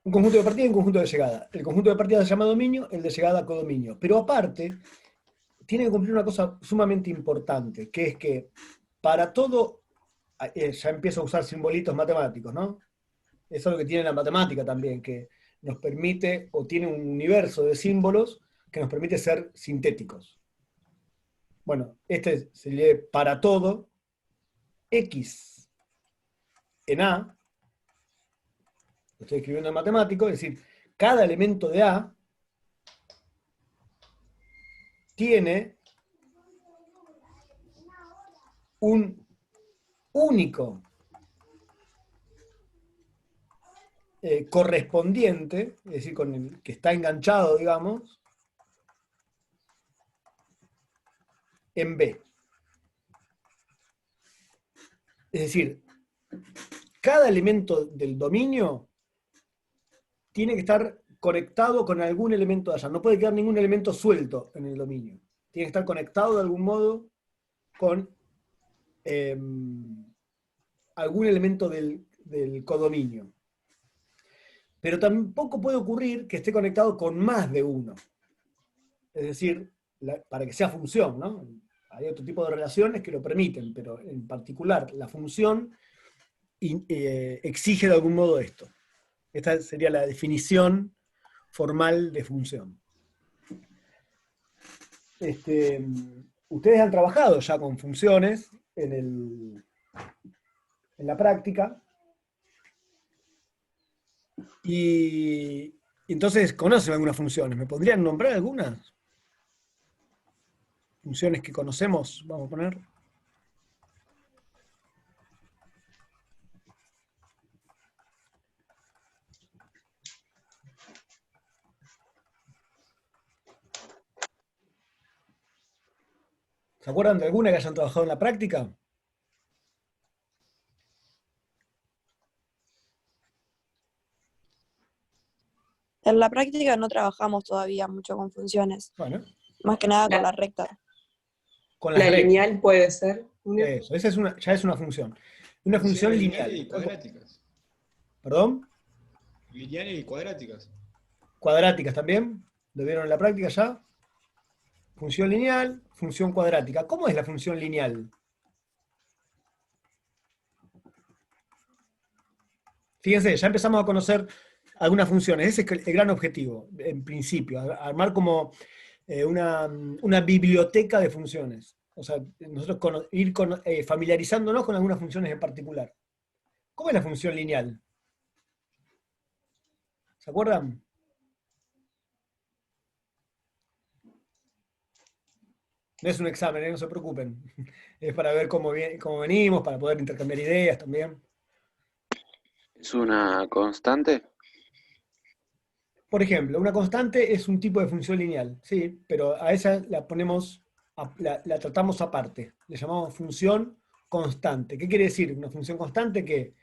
Un conjunto de partida y un conjunto de llegada. El conjunto de partida se llama dominio, el de llegada codominio. Pero aparte, tiene que cumplir una cosa sumamente importante, que es que para todo, ya empieza a usar simbolitos matemáticos, ¿no? Eso es lo que tiene la matemática también, que nos permite, o tiene un universo de símbolos que nos permite ser sintéticos. Bueno, este se lee para todo, X en A, lo estoy escribiendo en matemático, es decir, cada elemento de A tiene un único correspondiente, es decir, con el que está enganchado, digamos, en B. Es decir, cada elemento del dominio tiene que estar conectado con algún elemento de allá. No puede quedar ningún elemento suelto en el dominio. Tiene que estar conectado de algún modo con algún elemento del codominio. Pero tampoco puede ocurrir que esté conectado con más de uno. Es decir, para que sea función, ¿no? Hay otro tipo de relaciones que lo permiten, pero en particular la función exige de algún modo esto. Esta sería la definición formal de función. Ustedes han trabajado ya con funciones en la práctica y entonces conocen algunas funciones. ¿Me podrían nombrar algunas? Funciones que conocemos, vamos a poner. ¿Se acuerdan de alguna que hayan trabajado en la práctica? En la práctica no trabajamos todavía mucho con funciones, Bueno, más que nada con La, la recta. con las la rectas. lineal puede ser una. Eso, esa es ya es una función. Una función Funciones lineales lineal. y cuadráticas. ¿Perdón? Lineales y cuadráticas. Cuadráticas también. ¿Lo vieron en la práctica ya? Función lineal, función cuadrática. ¿Cómo es la función lineal? Fíjense, ya empezamos a conocer algunas funciones. Ese es el gran objetivo, en principio, armar como una biblioteca de funciones. O sea, nosotros ir familiarizándonos con algunas funciones en particular. ¿Cómo es la función lineal? ¿Se acuerdan? No es un examen, no se preocupen. Es para ver cómo venimos, para poder intercambiar ideas también. ¿Es una constante? Por ejemplo, una constante es un tipo de función lineal, sí, pero a esa la ponemos, la tratamos aparte. Le llamamos función constante. ¿Qué quiere decir? Una función constante que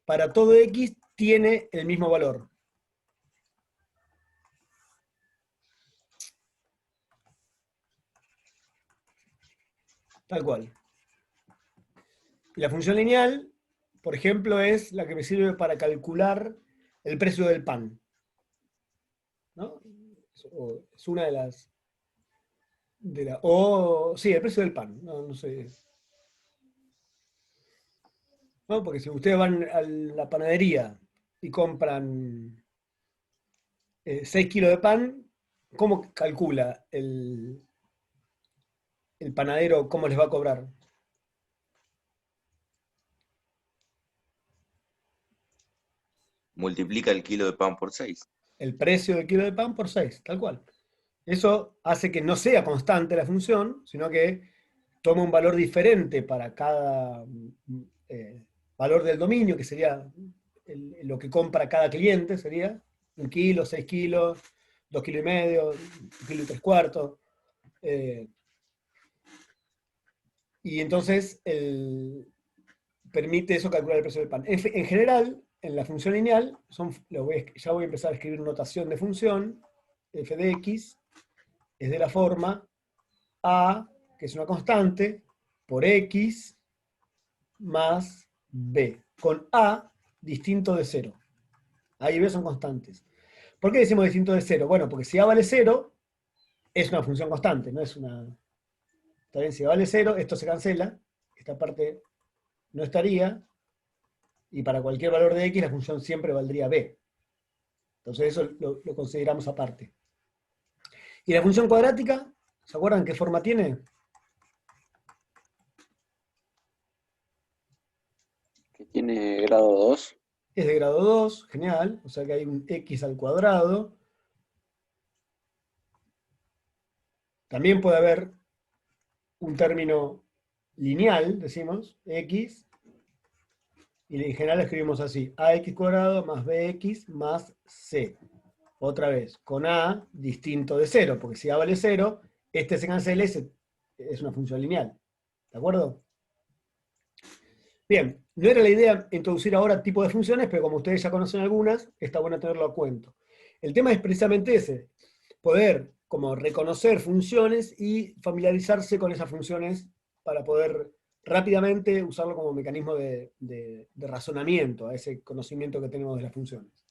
para todo x tiene el mismo valor. Tal cual. Y la función lineal, por ejemplo, es la que me sirve para calcular el precio del pan, ¿no? Es una de las... sí, el precio del pan, no sé. ¿No? Porque si ustedes van a la panadería y compran 6 kilos de pan, ¿cómo calcula el panadero cómo les va a cobrar? Multiplica el kilo de pan por 6. El precio del kilo de pan por 6, tal cual. Eso hace que no sea constante la función, sino que tome un valor diferente para cada valor del dominio, que sería lo que compra cada cliente, sería 1 kilo, 6 kilos, 2 kilos y medio, 1 kilo y 3/4. Y entonces permite eso calcular el precio del pan. En general, en la función lineal, ya voy a empezar a escribir notación de función, f de x es de la forma a, que es una constante, por x más b, con a distinto de 0. A y B son constantes. ¿Por qué decimos distinto de 0? Bueno, porque si A vale 0, es una función constante, no es una... ¿Está bien? Si A vale 0, esto se cancela, esta parte no estaría, y para cualquier valor de X la función siempre valdría B. Entonces eso lo consideramos aparte. ¿Y la función cuadrática? ¿Se acuerdan qué forma tiene? Que tiene grado 2. Es de grado 2, genial, o sea que hay un X al cuadrado. También puede haber un término lineal, decimos, X, y en general escribimos así, AX cuadrado más BX más C. Otra vez, con A distinto de 0, porque si A vale 0, este se cancela, es una función lineal. ¿De acuerdo? Bien, no era la idea introducir ahora tipo de funciones, pero como ustedes ya conocen algunas, está bueno tenerlo a cuento. El tema es precisamente ese, poder como reconocer funciones y familiarizarse con esas funciones para poder rápidamente usarlo como mecanismo de razonamiento, a ese conocimiento que tenemos de las funciones.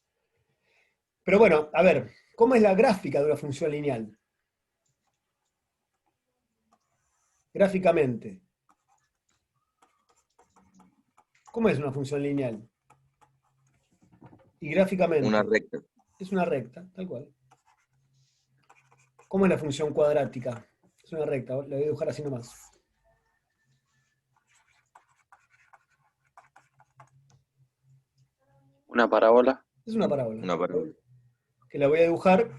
Pero bueno, a ver, ¿cómo es la gráfica de una función lineal? Gráficamente. ¿Cómo es una función lineal? Y gráficamente. Una recta. Es una recta, tal cual. ¿Cómo es la función cuadrática? Es una recta, la voy a dibujar así nomás. Una parábola. Es una parábola. Una parábola. Que la voy a dibujar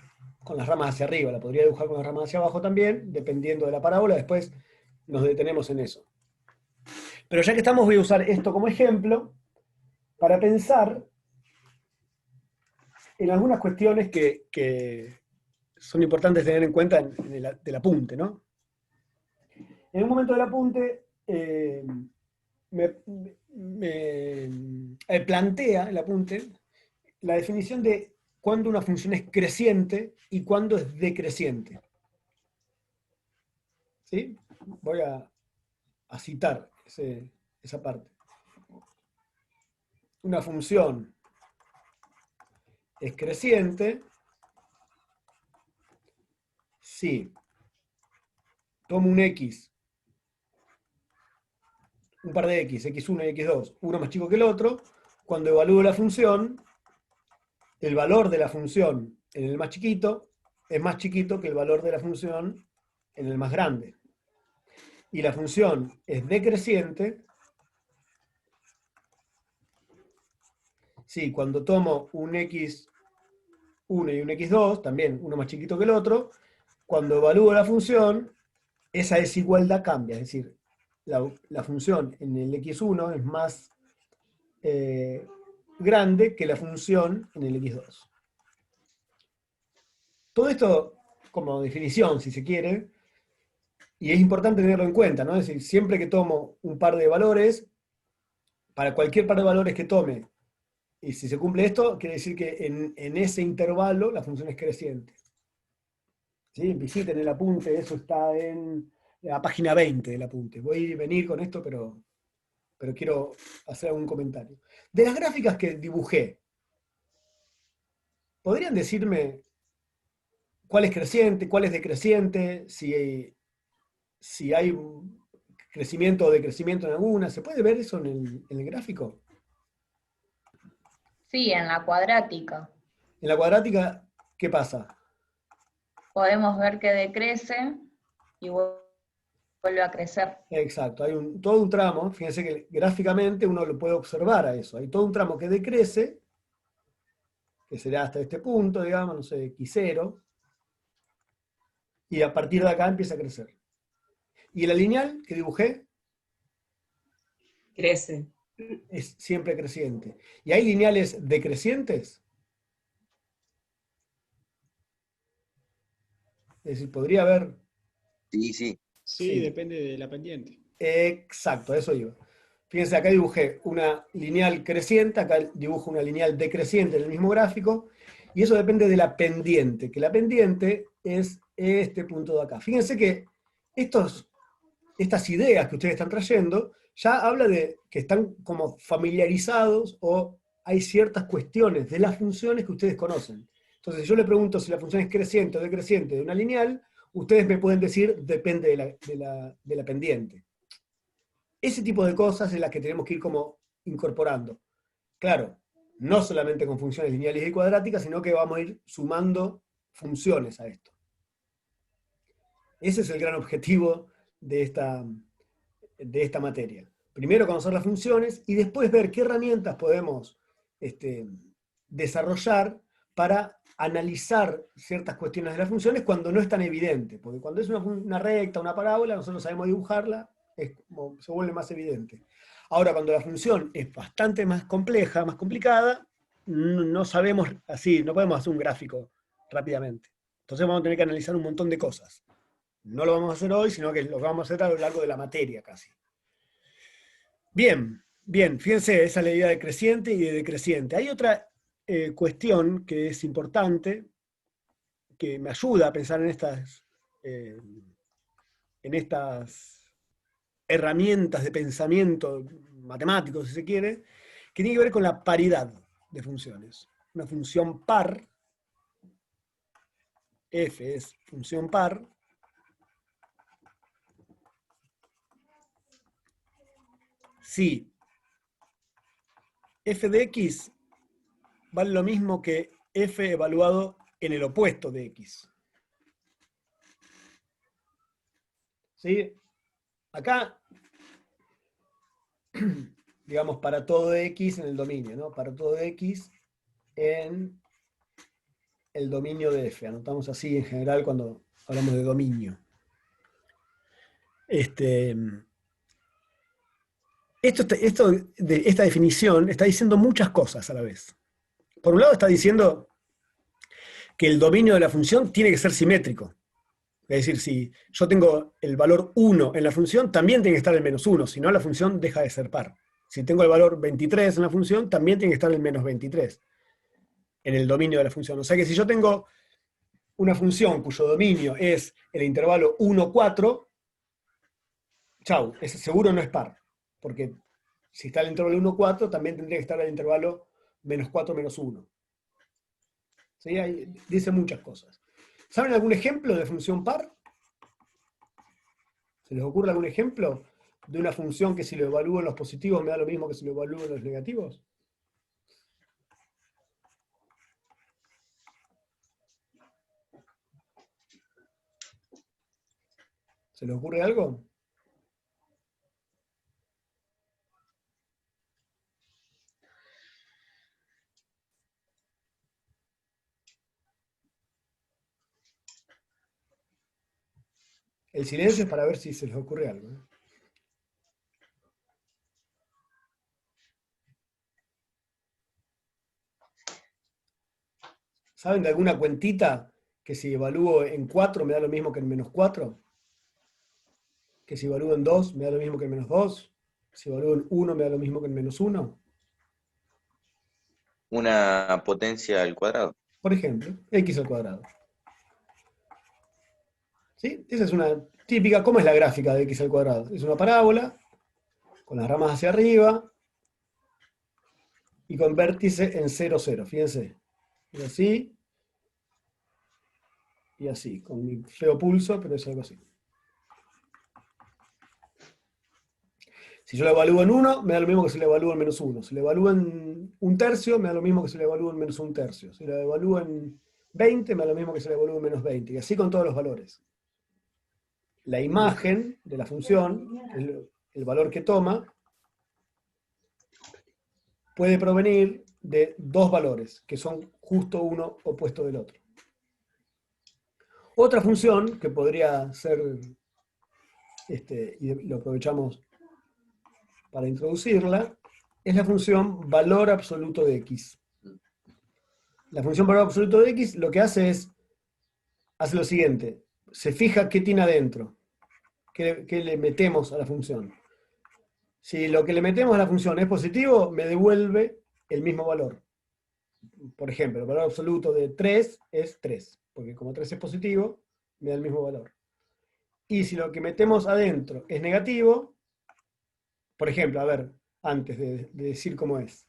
con las ramas hacia arriba. La podría dibujar con las ramas hacia abajo también, dependiendo de la parábola. Después nos detenemos en eso. Pero ya que estamos, voy a usar esto como ejemplo para pensar en algunas cuestiones que son importantes tener en cuenta del apunte, ¿no? En un momento del apunte plantea el apunte la definición de cuándo una función es creciente y cuándo es decreciente. ¿Sí? Voy a citar esa parte. Una función es creciente si tomo un X, un par de X, X1 y X2, uno más chico que el otro, cuando evalúo la función, el valor de la función en el más chiquito es más chiquito que el valor de la función en el más grande. Y la función es decreciente si cuando tomo un X1 y un X2, también uno más chiquito que el otro, cuando evalúo la función, esa desigualdad cambia, es decir, la función en el X1 es más grande que la función en el X2. Todo esto como definición, si se quiere, y es importante tenerlo en cuenta, ¿no? Es decir, siempre que tomo un par de valores, para cualquier par de valores que tome, y si se cumple esto, quiere decir que en ese intervalo la función es creciente. ¿Sí? Visiten el apunte, eso está en la página 20 del apunte. Voy a venir con esto, pero quiero hacer algún comentario. De las gráficas que dibujé, ¿podrían decirme cuál es creciente, cuál es decreciente, si hay crecimiento o decrecimiento en alguna? ¿Se puede ver eso en el gráfico? Sí, en la cuadrática. En la cuadrática, ¿qué pasa? Podemos ver que decrece y vuelve a crecer. Exacto, hay todo un tramo, fíjense que gráficamente uno lo puede observar a eso, hay todo un tramo que decrece, que será hasta este punto, digamos, no sé, X0, y a partir de acá empieza a crecer. ¿Y la lineal que dibujé? Crece. Es siempre creciente. ¿Y hay lineales decrecientes? Es decir, podría haber... Sí, sí. Sí, Sí. depende de la pendiente. Exacto, a eso iba. Fíjense, acá dibujé una lineal creciente, acá dibujo una lineal decreciente en el mismo gráfico, y eso depende de la pendiente, que la pendiente es este punto de acá. Fíjense que estas ideas que ustedes están trayendo ya habla de que están como familiarizados o hay ciertas cuestiones de las funciones que ustedes conocen. Entonces, si yo le pregunto si la función es creciente o decreciente de una lineal, ustedes me pueden decir depende de la pendiente. Ese tipo de cosas es las que tenemos que ir como incorporando. Claro, no solamente con funciones lineales y cuadráticas, sino que vamos a ir sumando funciones a esto. Ese es el gran objetivo de esta materia. Primero conocer las funciones y después ver qué herramientas podemos desarrollar para analizar ciertas cuestiones de las funciones cuando no es tan evidente. Porque cuando es una recta, una parábola, nosotros sabemos dibujarla, se vuelve más evidente. Ahora, cuando la función es bastante más compleja, más complicada, no sabemos así, no podemos hacer un gráfico rápidamente. Entonces vamos a tener que analizar un montón de cosas. No lo vamos a hacer hoy, sino que lo vamos a hacer a lo largo de la materia casi. Bien, bien, fíjense, esa es la idea de creciente y de decreciente. Hay otra cuestión que es importante, que me ayuda a pensar en estas herramientas de pensamiento matemático, si se quiere, que tiene que ver con la paridad de funciones. Una función par, f es función par, si f de x vale lo mismo que f evaluado en el opuesto de x. ¿Sí? Acá, digamos, para todo x en el dominio, ¿no? Para todo x en el dominio de f. Anotamos así en general cuando hablamos de dominio. Esta definición está diciendo muchas cosas a la vez. Por un lado está diciendo que el dominio de la función tiene que ser simétrico. Es decir, si yo tengo el valor 1 en la función, también tiene que estar el menos 1, si no la función deja de ser par. Si tengo el valor 23 en la función, también tiene que estar el menos 23 en el dominio de la función. O sea que si yo tengo una función cuyo dominio es el intervalo 1, 4, chau, ese seguro no es par. Porque si está el intervalo 1, 4, también tendría que estar el intervalo menos 4, menos 1. ¿Sí? Ahí dice muchas cosas. ¿Saben algún ejemplo de función par? ¿Se les ocurre algún ejemplo de una función que si lo evalúo en los positivos me da lo mismo que si lo evalúo en los negativos? ¿Se les ocurre algo? El silencio es para ver si se les ocurre algo. ¿Saben de alguna cuentita que si evalúo en 4 me da lo mismo que en menos 4? Que si evalúo en 2 me da lo mismo que en menos 2. Si evalúo en 1 me da lo mismo que en menos 1. Una potencia al cuadrado. Por ejemplo, x al cuadrado. ¿Sí? Esa es una típica. ¿Cómo es la gráfica de x al cuadrado? Es una parábola con las ramas hacia arriba y con vértice en 0, 0. Fíjense. Y así. Y así. Con mi feo pulso, pero es algo así. Si yo lo evalúo en 1, me da lo mismo que si lo evalúo en menos 1. Si lo evalúo en 1/3, me da lo mismo que si lo evalúo en menos 1/3. Si lo evalúo en 20, me da lo mismo que si lo evalúo en menos 20. Y así con todos los valores. La imagen de la función, el valor que toma, puede provenir de dos valores, que son justo uno opuesto del otro. Otra función que podría ser, y lo aprovechamos para introducirla, es la función valor absoluto de x. La función valor absoluto de x lo que hace lo siguiente, se fija qué tiene adentro, qué le metemos a la función. Si lo que le metemos a la función es positivo, me devuelve el mismo valor. Por ejemplo, el valor absoluto de 3 es 3, porque como 3 es positivo, me da el mismo valor. Y si lo que metemos adentro es negativo, por ejemplo, a ver, antes de decir cómo es.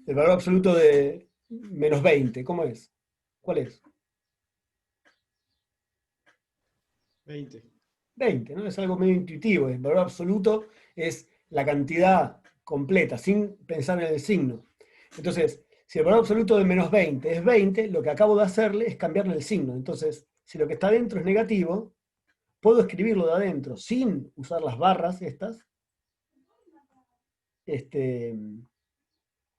El valor absoluto de menos 20, ¿cómo es? ¿Cuál es? 20. 20, ¿no? Es algo medio intuitivo. El valor absoluto es la cantidad completa, sin pensar en el signo. Entonces, si el valor absoluto de menos 20 es 20, lo que acabo de hacerle es cambiarle el signo. Entonces, si lo que está adentro es negativo, puedo escribirlo de adentro sin usar las barras estas,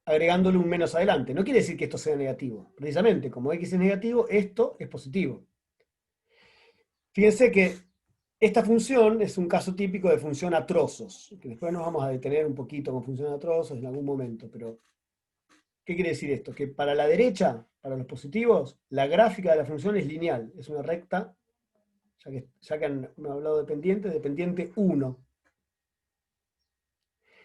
agregándole un menos adelante. No quiere decir que esto sea negativo. Precisamente, como x es negativo, esto es positivo. Fíjense que esta función es un caso típico de función a trozos, que después nos vamos a detener un poquito con función a trozos en algún momento, pero ¿qué quiere decir esto? Que para la derecha, para los positivos, la gráfica de la función es lineal, es una recta, ya que han hablado de dependiente 1.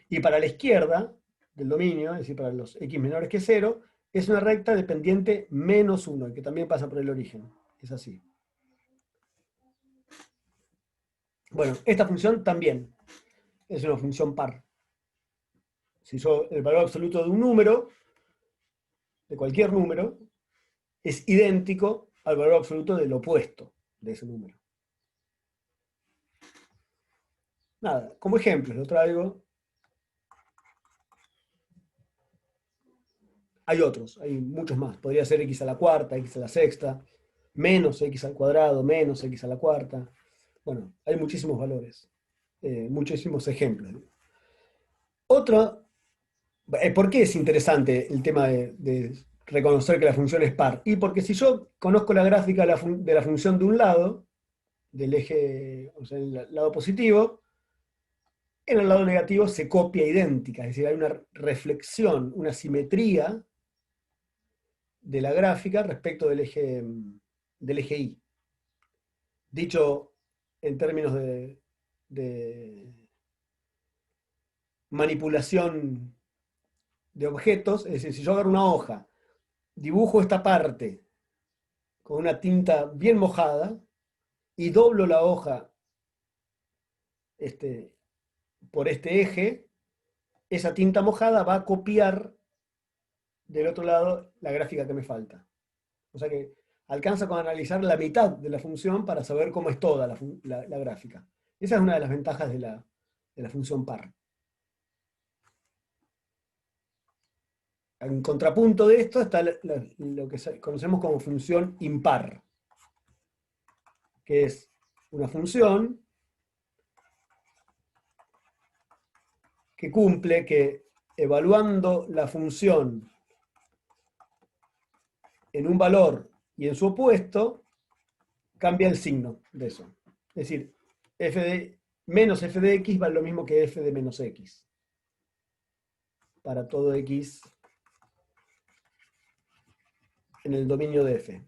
Y para la izquierda del dominio, es decir, para los x menores que 0, es una recta dependiente menos 1, que también pasa por el origen. Es así. Bueno, esta función también es una función par. Si yo el valor absoluto de un número, de cualquier número, es idéntico al valor absoluto del opuesto de ese número. Nada, como ejemplos lo traigo. Hay otros, hay muchos más. Podría ser x a la cuarta, x a la sexta, menos x al cuadrado, menos x a la cuarta. Bueno, hay muchísimos valores, muchísimos ejemplos. Otro, ¿por qué es interesante el tema de reconocer que la función es par? Y porque si yo conozco la gráfica de la función de un lado, del eje, o sea, el lado positivo, en el lado negativo se copia idéntica, es decir, hay una reflexión, una simetría de la gráfica respecto del eje Y. Dicho en términos de manipulación de objetos, es decir, si yo agarro una hoja, dibujo esta parte con una tinta bien mojada y doblo la hoja por este eje, esa tinta mojada va a copiar del otro lado la gráfica que me falta. O sea que alcanza con analizar la mitad de la función para saber cómo es toda la gráfica. Esa es una de las ventajas de la función par. En contrapunto de esto está lo que conocemos como función impar, que es una función que cumple que evaluando la función en un valor y en su opuesto, cambia el signo de eso. Es decir, menos f de x vale lo mismo que f de menos x. Para todo x en el dominio de f.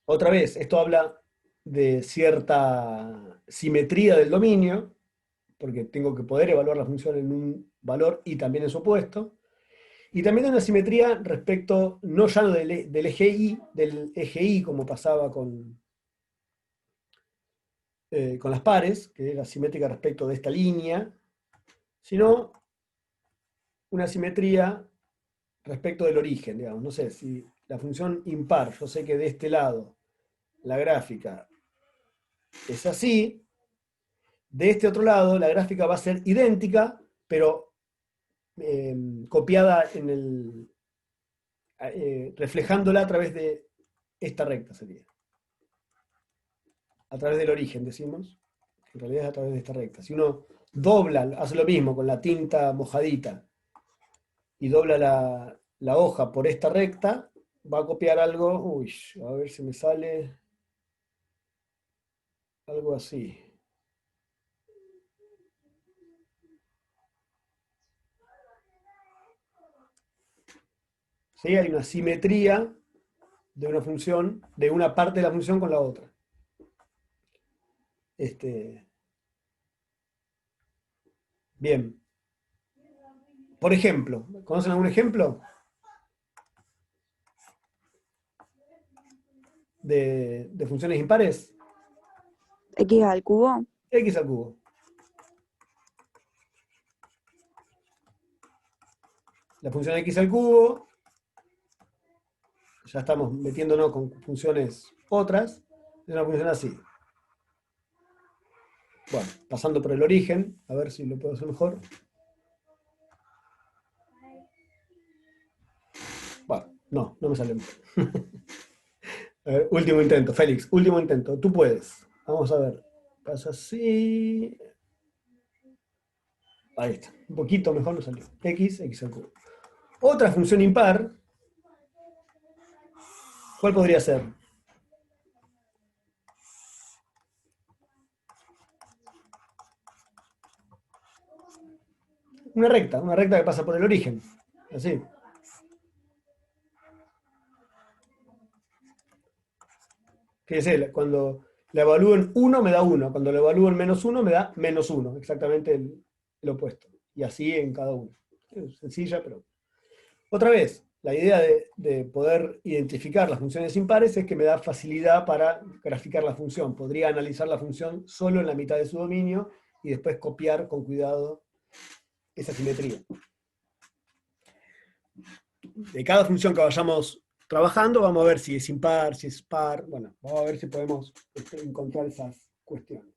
Otra vez, esto habla de cierta simetría del dominio, porque tengo que poder evaluar la función en un valor y también en su opuesto. Y también hay una simetría respecto, no ya del eje Y, como pasaba con las pares, que era simétrica respecto de esta línea, sino una simetría respecto del origen, digamos. No sé, si la función impar, yo sé que de este lado la gráfica es así, de este otro lado la gráfica va a ser idéntica, pero copiada reflejándola a través de esta recta sería. A través del origen, decimos. En realidad es a través de esta recta. Si uno dobla, hace lo mismo con la tinta mojadita, y dobla la hoja por esta recta, va a copiar algo, uy, a ver si me sale algo así. ¿Sí? Hay una simetría de una función, de una parte de la función con la otra. Bien. Por ejemplo, ¿conocen algún ejemplo de funciones impares? X al cubo. X al cubo. la función x al cubo, ya estamos metiéndonos con funciones otras, es una función así. Bueno, pasando por el origen, a ver si lo puedo hacer mejor. Bueno, no me sale mejor. A ver, último intento, Félix, último intento, tú puedes. Vamos a ver, pasa así. Ahí está, un poquito mejor nos salió. X al cubo. Otra función impar, ¿cuál podría ser? Una recta que pasa por el origen. Así. Fíjese, cuando la evalúo en 1 me da 1, cuando la evalúo en -1 me da -1, exactamente el opuesto. Y así en cada uno. Es sencilla, pero... Otra vez, la idea de poder identificar las funciones impares es que me da facilidad para graficar la función. Podría analizar la función solo en la mitad de su dominio y después copiar con cuidado esa simetría. De cada función que vayamos trabajando, vamos a ver si es impar, si es par, bueno, vamos a ver si podemos encontrar esas cuestiones.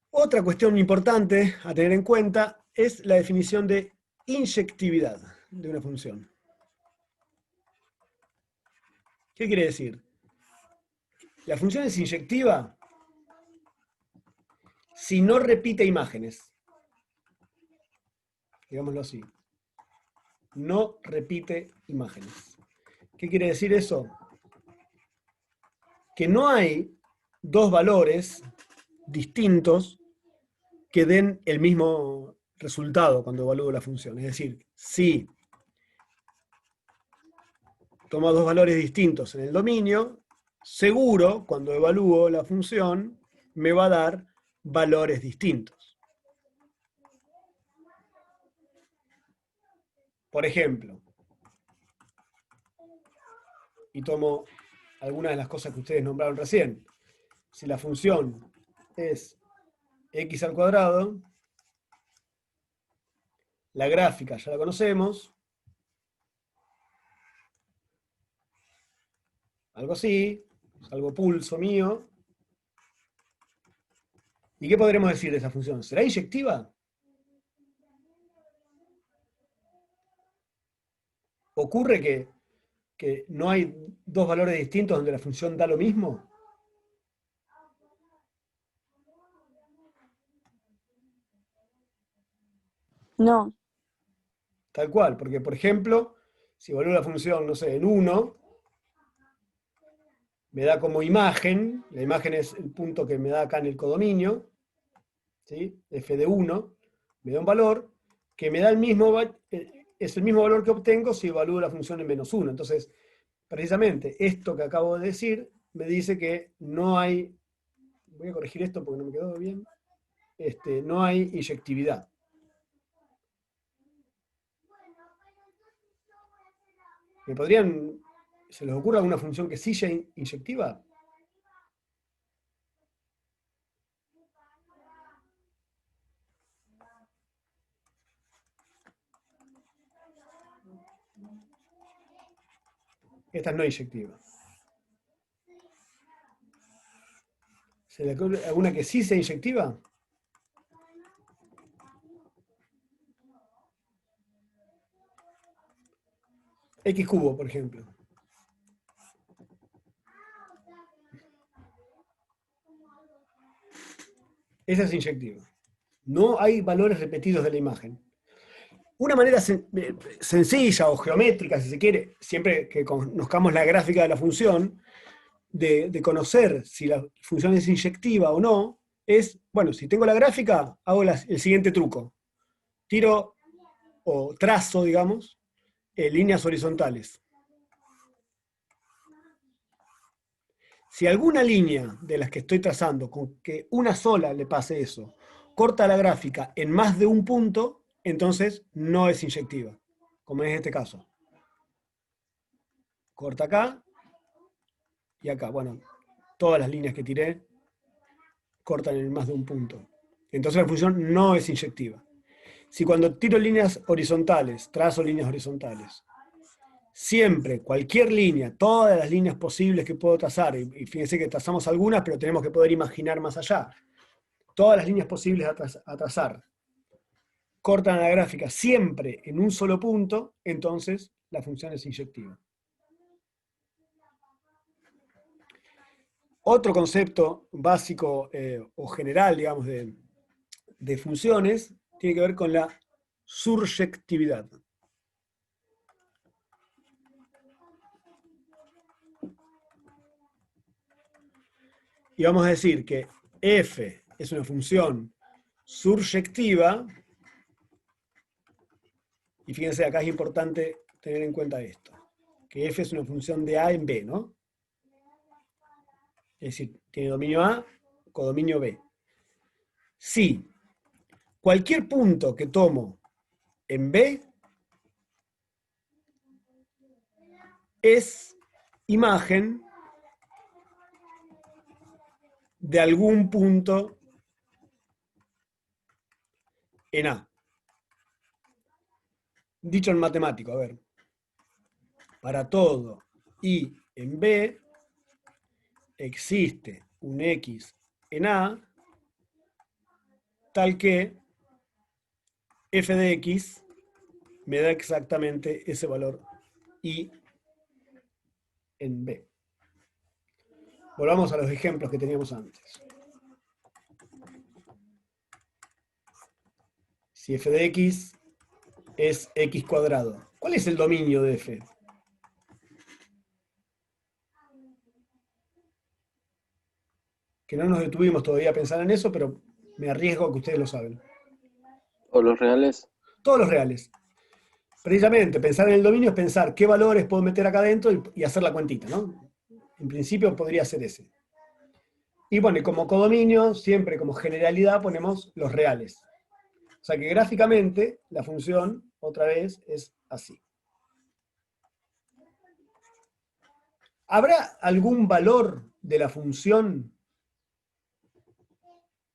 Otra cuestión importante a tener en cuenta es la definición de inyectividad de una función. ¿Qué quiere decir? La función es inyectiva si no repite imágenes. Digámoslo así. No repite imágenes. ¿Qué quiere decir eso? Que no hay dos valores distintos que den el mismo resultado cuando evalúo la función. Es decir, si tomo dos valores distintos en el dominio, seguro, cuando evalúo la función, me va a dar valores distintos. Por ejemplo, y tomo algunas de las cosas que ustedes nombraron recién, si la función es x al cuadrado, la gráfica ya la conocemos, algo así, salvo pulso mío. ¿Y qué podremos decir de esa función? ¿Será inyectiva? ¿Ocurre que no hay dos valores distintos donde la función da lo mismo? No, Tal cual, porque por ejemplo, si evalúo la función, no sé, en 1, me da como imagen, la imagen es el punto que me da acá en el codominio, ¿sí? F de 1, me da un valor que me da es el mismo valor que obtengo si evalúo la función en -1. Entonces, precisamente esto que acabo de decir me dice que no hay, voy a corregir esto porque no me quedó bien, no hay inyectividad. ¿Se les ocurre alguna función que sí sea inyectiva? Esta es no inyectiva. ¿Se le ocurre alguna que sí sea inyectiva? X cubo, por ejemplo. Esa es inyectiva. No hay valores repetidos de la imagen. Una manera sencilla o geométrica, si se quiere, siempre que conozcamos la gráfica de la función, de conocer si la función es inyectiva o no, es, bueno, si tengo la gráfica, hago el siguiente truco. Tiro o trazo, digamos, líneas horizontales. Si alguna línea de las que estoy trazando, con que una sola le pase eso, corta la gráfica en más de un punto, entonces no es inyectiva, como es este caso. Corta acá y acá. Bueno, todas las líneas que tiré cortan en más de un punto. Entonces la función no es inyectiva. Si cuando tiro líneas horizontales, trazo líneas horizontales, siempre, cualquier línea, todas las líneas posibles que puedo trazar, y fíjense que trazamos algunas, pero tenemos que poder imaginar más allá, todas las líneas posibles a trazar, cortan la gráfica siempre en un solo punto, entonces la función es inyectiva. Otro concepto básico o general, digamos, de funciones, tiene que ver con la surjectividad. Y vamos a decir que f es una función surjectiva, y fíjense, acá es importante tener en cuenta esto, que f es una función de A en B, ¿no? Es decir, tiene dominio A, codominio B. Si cualquier punto que tomo en B es imagen de algún punto en A. Dicho en matemático, a ver, para todo I en B existe un X en A tal que f de X me da exactamente ese valor I en B. Volvamos a los ejemplos que teníamos antes. Si f de X es X cuadrado, ¿cuál es el dominio de f? Que no nos detuvimos todavía a pensar en eso, pero me arriesgo a que ustedes lo saben. ¿O los reales? Todos los reales. Precisamente, pensar en el dominio es pensar qué valores puedo meter acá adentro y hacer la cuentita, ¿no? En principio podría ser ese. Y bueno, y como codominio, siempre como generalidad ponemos los reales. O sea que gráficamente la función, otra vez, es así. ¿Habrá algún valor de la función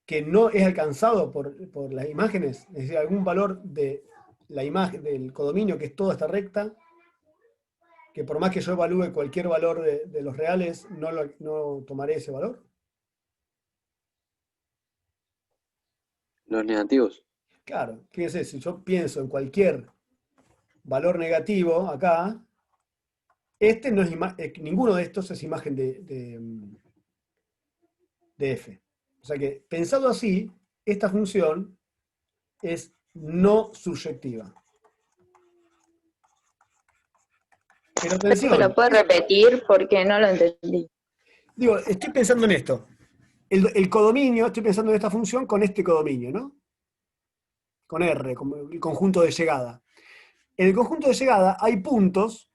que no es alcanzado por las imágenes? Es decir, algún valor de la imagen del codominio, que es toda esta recta, que por más que yo evalúe cualquier valor de los reales, no tomaré ese valor. Los negativos. Claro, fíjense, si yo pienso en cualquier valor negativo acá, no es ninguno de estos es imagen de f. O sea que, pensado así, esta función es no surjectiva. Pero atención, ¿Lo puedes repetir? Porque no lo entendí. digo, estoy pensando en esto. El codominio, estoy pensando en esta función con este codominio, ¿no? Con R, como el conjunto de llegada. En el conjunto de llegada hay puntos,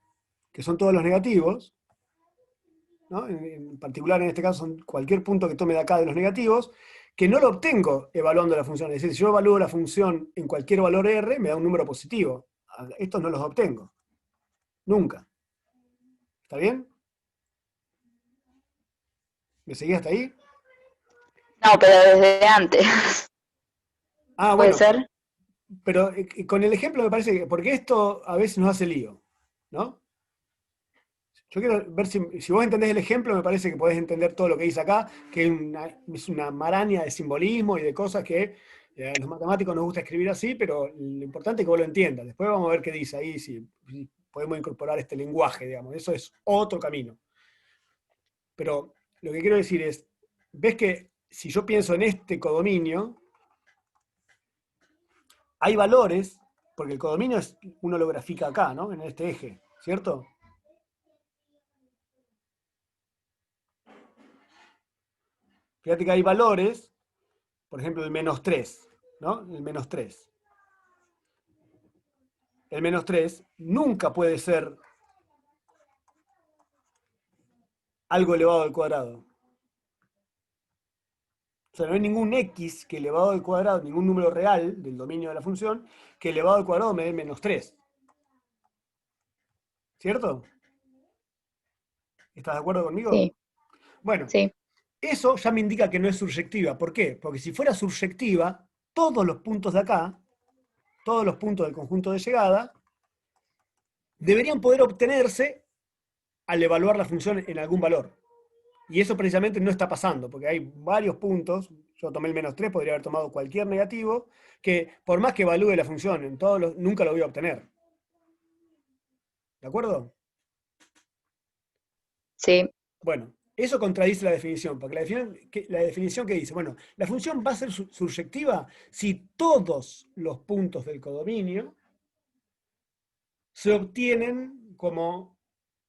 que son todos los negativos, ¿no? En particular en este caso son cualquier punto que tome de acá de los negativos, que no lo obtengo evaluando la función. Es decir, si yo evalúo la función en cualquier valor R, me da un número positivo. Estos no los obtengo. Nunca. ¿Está bien? ¿Me seguís hasta ahí? No, pero desde antes. Ah, ¿Puede bueno. ser? Pero con el ejemplo me parece que, porque esto a veces nos hace lío, ¿no? Yo quiero ver si vos entendés el ejemplo, me parece que podés entender todo lo que dice acá, que es una maraña de simbolismo y de cosas que a los matemáticos nos gusta escribir así, pero lo importante es que vos lo entiendas. Después vamos a ver qué dice ahí, si podemos incorporar este lenguaje, digamos. Eso es otro camino. Pero lo que quiero decir es, ves que si yo pienso en este codominio, hay valores, porque el codominio uno lo grafica acá, ¿no? En este eje, ¿cierto? Fíjate que hay valores, por ejemplo, el -3, ¿no? El -3. El -3 nunca puede ser algo elevado al cuadrado. O sea, no hay ningún x que elevado al cuadrado, ningún número real del dominio de la función, que elevado al cuadrado me dé -3. ¿Cierto? ¿Estás de acuerdo conmigo? Sí, Bueno, sí. eso ya me indica que no es surjectiva. ¿Por qué? Porque si fuera surjectiva, todos los puntos de acá todos los puntos del conjunto de llegada, deberían poder obtenerse al evaluar la función en algún valor. Y eso precisamente no está pasando, porque hay varios puntos, yo tomé el -3, podría haber tomado cualquier negativo, que por más que evalúe la función en todos los, nunca lo voy a obtener. ¿De acuerdo? Sí, Bueno, eso contradice la definición, porque la definición que dice, bueno, la función va a ser surjectiva si todos los puntos del codominio se obtienen como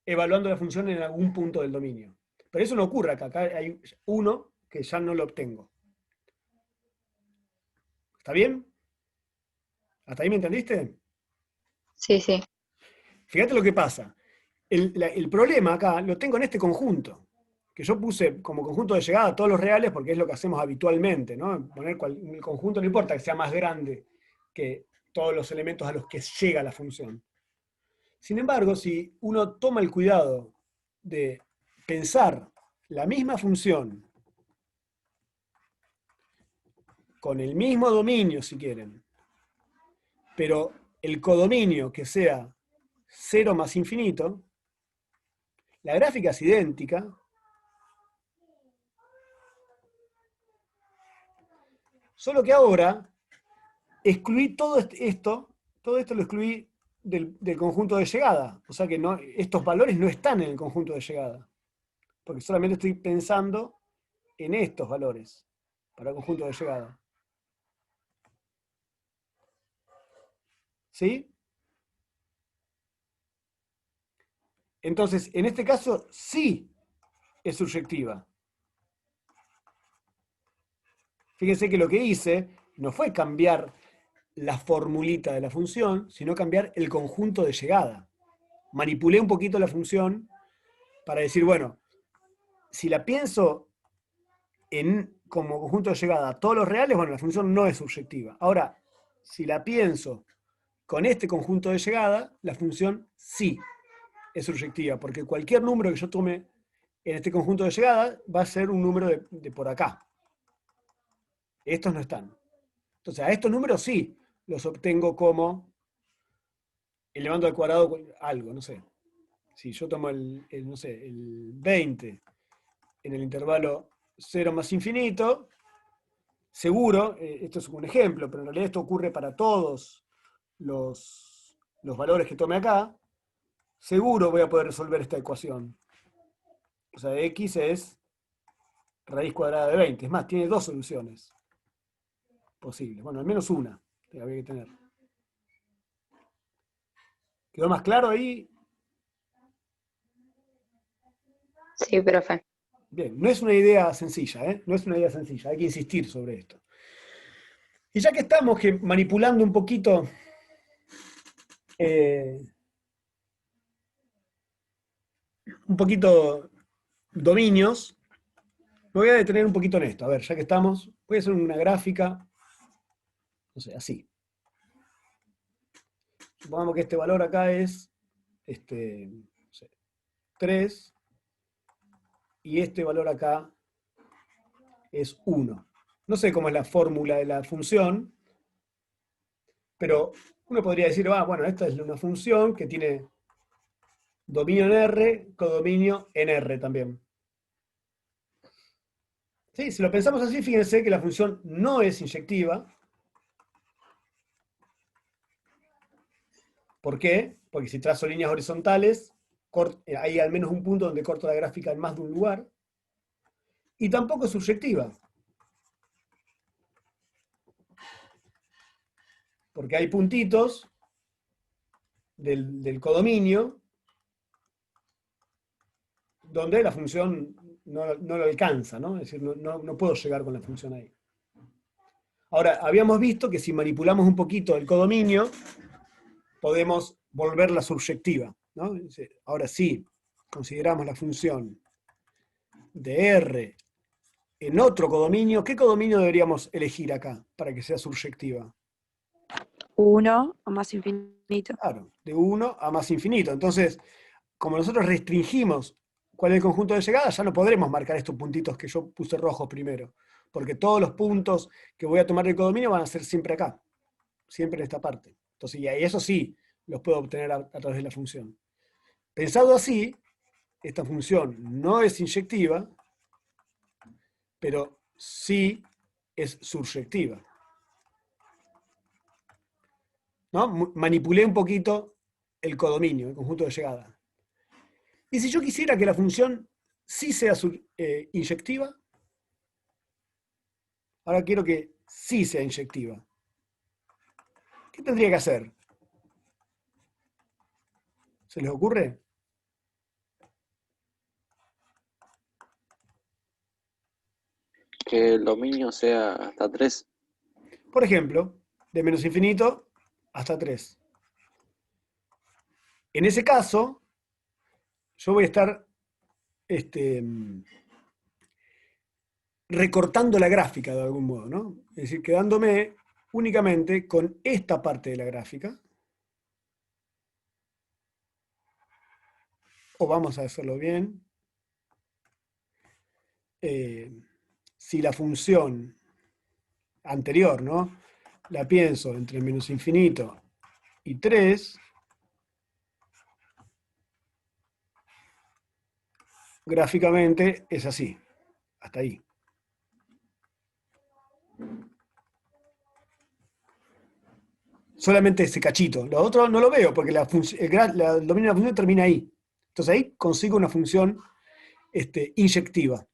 evaluando la función en algún punto del dominio. Pero eso no ocurre acá. Acá hay uno que ya no lo obtengo. ¿Está bien? ¿Hasta ahí me entendiste? sí, sí. Fíjate lo que pasa. El problema acá lo tengo en este conjunto, que yo puse como conjunto de llegada a todos los reales porque es lo que hacemos habitualmente, ¿no? Poner el conjunto no importa que sea más grande que todos los elementos a los que llega la función. Sin embargo, si uno toma el cuidado de pensar la misma función con el mismo dominio, si quieren, pero el codominio que sea 0 más infinito, la gráfica es idéntica, solo que ahora excluí todo esto lo excluí del conjunto de llegada, o sea que estos valores no están en el conjunto de llegada, porque solamente estoy pensando en estos valores para el conjunto de llegada. ¿Sí? Entonces, en este caso, sí es surjectiva. Fíjense que lo que hice no fue cambiar la formulita de la función, sino cambiar el conjunto de llegada. Manipulé un poquito la función para decir, bueno, si la pienso como conjunto de llegada a todos los reales, bueno, la función no es surjectiva. Ahora, si la pienso con este conjunto de llegada, la función sí es surjectiva, porque cualquier número que yo tome en este conjunto de llegada va a ser un número de por acá. Estos no están. Entonces, a estos números sí los obtengo como elevando al cuadrado algo, no sé. Si yo tomo no sé, el 20 en el intervalo 0 más infinito, seguro, esto es un ejemplo, pero en realidad esto ocurre para todos los valores que tome acá, seguro voy a poder resolver esta ecuación. O sea, x es raíz cuadrada de 20. Es más, tiene dos soluciones posibles. Bueno, al menos una habría que tener. ¿Quedó más claro ahí? Sí, profe. Bien, no es una idea sencilla, ¿eh? No es una idea sencilla, hay que insistir sobre esto. Y ya que estamos manipulando un poquito dominios, me voy a detener un poquito en esto. A ver, ya que estamos, voy a hacer una gráfica, no sé, así. Supongamos que este valor acá es no sé, 3, y este valor acá es 1. No sé cómo es la fórmula de la función, pero uno podría decir, bueno, esta es una función que tiene dominio en R, codominio en R también. ¿Sí? Si lo pensamos así, fíjense que la función no es inyectiva. ¿Por qué? Porque si trazo líneas horizontales, hay al menos un punto donde corto la gráfica en más de un lugar. Y tampoco es surjectiva. Porque hay puntitos del codominio donde la función no lo alcanza, ¿no? Es decir, no puedo llegar con la función ahí. Ahora, habíamos visto que si manipulamos un poquito el codominio, podemos volverla subjetiva, ¿no? Ahora sí, consideramos la función de R en otro codominio. ¿Qué codominio deberíamos elegir acá para que sea subjetiva? 1 a más infinito. Claro, de 1 a más infinito. Entonces, como nosotros restringimos cuál es el conjunto de llegada, ya no podremos marcar estos puntitos que yo puse rojos primero, porque todos los puntos que voy a tomar del codominio van a ser siempre acá. siempre en esta parte. Entonces, y eso sí, los puedo obtener a través de la función. Pensado así, esta función no es inyectiva, pero sí es surjectiva. ¿No? Manipulé un poquito el codominio, el conjunto de llegada. Y si yo quisiera que la función sí sea inyectiva, ahora quiero que sí sea inyectiva. ¿Qué tendría que hacer? ¿Se les ocurre? Que el dominio sea hasta 3. Por ejemplo, de menos infinito hasta 3. En ese caso, yo voy a estar recortando la gráfica de algún modo, ¿no? Es decir, quedándome únicamente con esta parte de la gráfica. O vamos a hacerlo bien. Si la función anterior, ¿no? La pienso entre menos infinito y 3, gráficamente es así, hasta ahí. Solamente ese cachito. Lo otro no lo veo porque el dominio de la función termina ahí. Entonces ahí consigo una función inyectiva.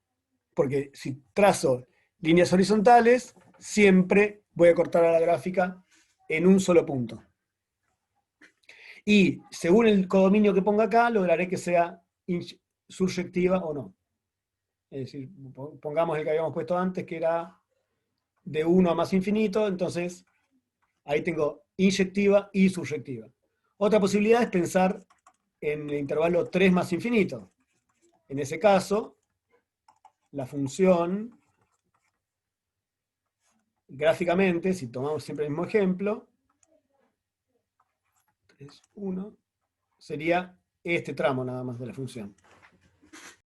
Porque si trazo líneas horizontales, siempre voy a cortar a la gráfica en un solo punto. Y según el codominio que ponga acá, lograré que sea surjectiva o no. Es decir, pongamos el que habíamos puesto antes, que era de 1 a más infinito, entonces ahí tengo inyectiva y surjectiva. Otra posibilidad es pensar en el intervalo 3 más infinito. En ese caso, la función, gráficamente, si tomamos siempre el mismo ejemplo, 3, 1, sería este tramo nada más de la función.